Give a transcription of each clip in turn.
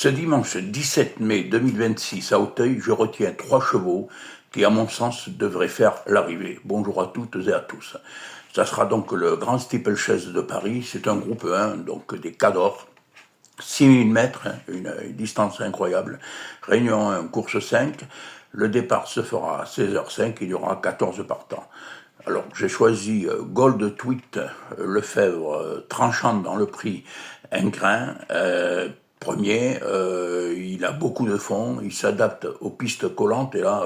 Ce dimanche 17 mai 2026 à Auteuil, je retiens 3 chevaux qui, à mon sens, devraient faire l'arrivée. Bonjour à toutes et à tous. Ça sera donc le Grand Steeplechase de Paris. C'est un groupe 1, donc des cadors. 6000 mètres, une distance incroyable. Réunion 1, course 5. Le départ se fera à 16h05, il y aura 14 partants. Alors, j'ai choisi Gold Tweet Lefebvre, tranchant dans le prix un grain. Premier, il a beaucoup de fond, il s'adapte aux pistes collantes et là,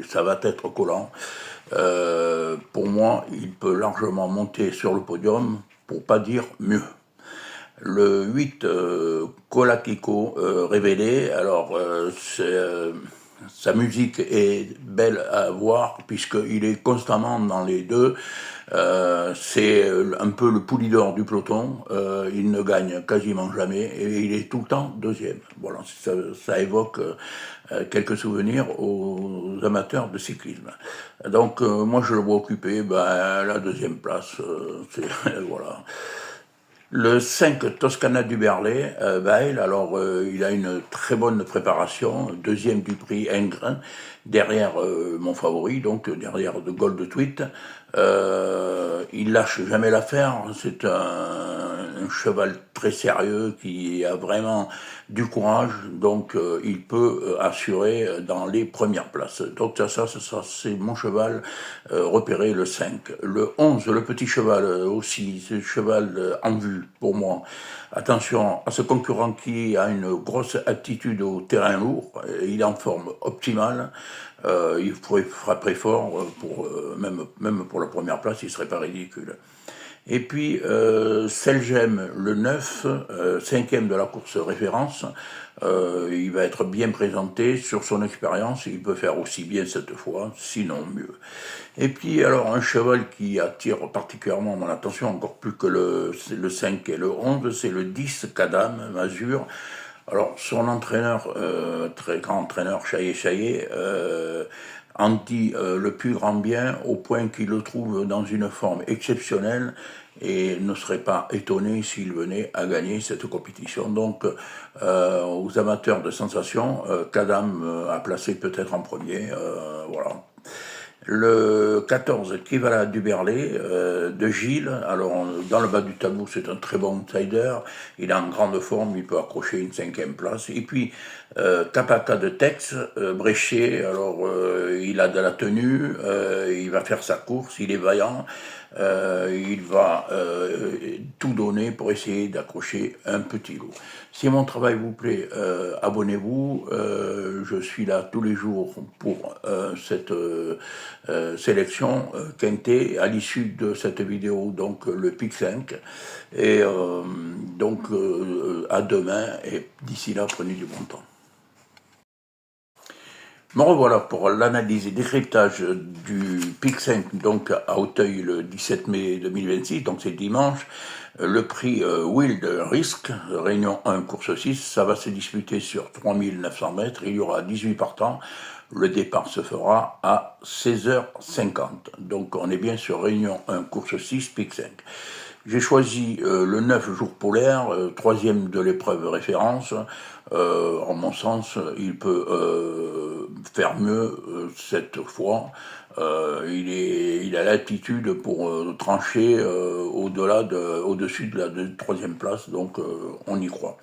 ça va être collant. Pour moi, il peut largement monter sur le podium, pour pas dire mieux. Le 8, Colatico, révélé, alors sa musique est belle à voir puisqu'il est constamment dans les deux. C'est un peu le poulidor du peloton. Il ne gagne quasiment jamais et il est tout le temps deuxième. Voilà, ça évoque quelques souvenirs aux amateurs de cyclisme. Donc moi je le vois occuper la deuxième place. Voilà. Le 5 Toscana du Berlay, Weil, alors il a une très bonne préparation, deuxième du prix Ingres, derrière mon favori, donc derrière de Gold Tweet. Il lâche jamais l'affaire, c'est un cheval très sérieux qui a vraiment du courage, donc il peut assurer dans les premières places. Donc ça c'est mon cheval repéré le 5. Le 11, le petit cheval aussi, c'est le cheval en vue pour moi. Attention à ce concurrent qui a une grosse aptitude au terrain lourd, il est en forme optimale. Il pourrait frapper fort, même pour la première place, il ne serait pas ridicule. Et puis, Selgem, le 9, cinquième de la course référence, il va être bien présenté sur son expérience, il peut faire aussi bien cette fois, sinon mieux. Et puis, alors, un cheval qui attire particulièrement mon attention, encore plus que le 5 et le 11, c'est le 10, Kadam, Mazur. Alors, son entraîneur, très grand entraîneur, Chaillet, en dit le plus grand bien, au point qu'il le trouve dans une forme exceptionnelle et ne serait pas étonné s'il venait à gagner cette compétition. Donc, aux amateurs de sensations, Kadam a placé peut-être en premier, voilà. Le 14, Kivala du Berlay, de Gilles. Alors, dans le bas du tableau, c'est un très bon outsider. Il est en grande forme, il peut accrocher une 5e place. Et puis, Tapaka de Tex, Bréchet. Alors, il a de la tenue, il va faire sa course, il est vaillant. Il va tout donner pour essayer d'accrocher un petit lot. Si mon travail vous plaît, abonnez-vous. Je suis là tous les jours pour cette sélection quintée à l'issue de cette vidéo, donc le PIC 5. Et donc à demain, et d'ici là, prenez du bon temps. Me revoilà pour l'analyse et décryptage du PIC 5 donc à Auteuil le 17 mai 2026, donc c'est dimanche. Le prix Wild Risk, Réunion 1, course 6, ça va se disputer sur 3900 mètres, il y aura 18 partants. Le départ se fera à 16h50. Donc on est bien sur Réunion 1, course 6, PIC 5. J'ai choisi le 9 jours polaire, troisième de l'épreuve référence. En mon sens, il peut faire mieux cette fois. Il a l'attitude pour trancher au-dessus de la troisième place, donc on y croit.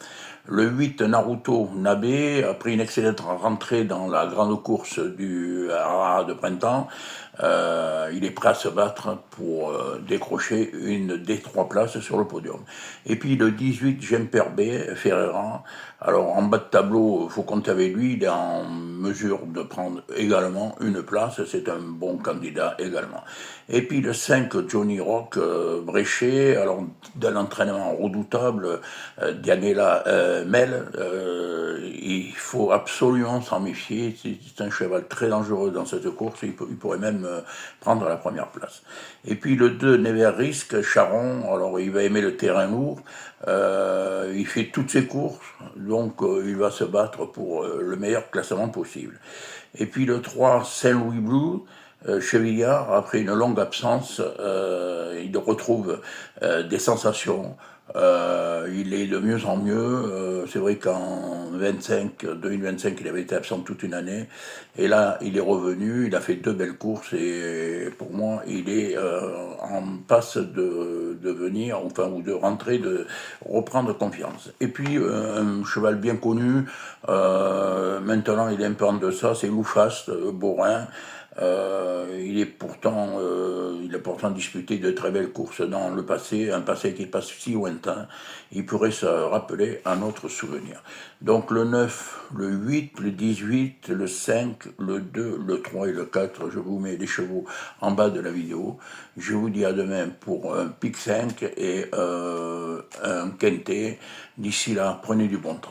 Le 8, Naruto Nabe, a pris une excellente rentrée dans la grande course du Hara de printemps. Il est prêt à se battre pour décrocher une des 3 places sur le podium. Et puis le 18, Gemperbe Ferreira. Alors en bas de tableau, il faut compter avec lui, il est en mesure de prendre également une place, c'est un bon candidat également. Et puis le 5, Johnny Rock, Bréchet, alors d'un entraînement redoutable, Dianella Mel, il faut absolument s'en méfier, c'est un cheval très dangereux dans cette course, il pourrait même prendre la première place. Et puis le 2, Never Risk, Charon, alors il va aimer le terrain lourd, il fait toutes ses courses, donc il va se battre pour le meilleur classement possible. Et puis le 3, Saint-Louis Blue, Chevillard, après une longue absence, il retrouve des sensations. Il est de mieux en mieux. c'est vrai qu'en 2025, il avait été absent toute une année. Et là, il est revenu, il a fait 2 belles courses. Et pour moi, il est en passe de venir, enfin, ou de rentrer, de reprendre confiance. Et puis, un cheval bien connu, maintenant il est un peu en deçà, c'est Loufast, Borin. Il a pourtant disputé de très belles courses dans le passé, un passé qui est pas si lointain. Il pourrait se rappeler un autre souvenir. Donc le 9, le 8, le 18, le 5, le 2, le 3 et le 4, je vous mets les chevaux en bas de la vidéo. Je vous dis à demain pour un pic 5 et un quintet. D'ici là, prenez du bon temps.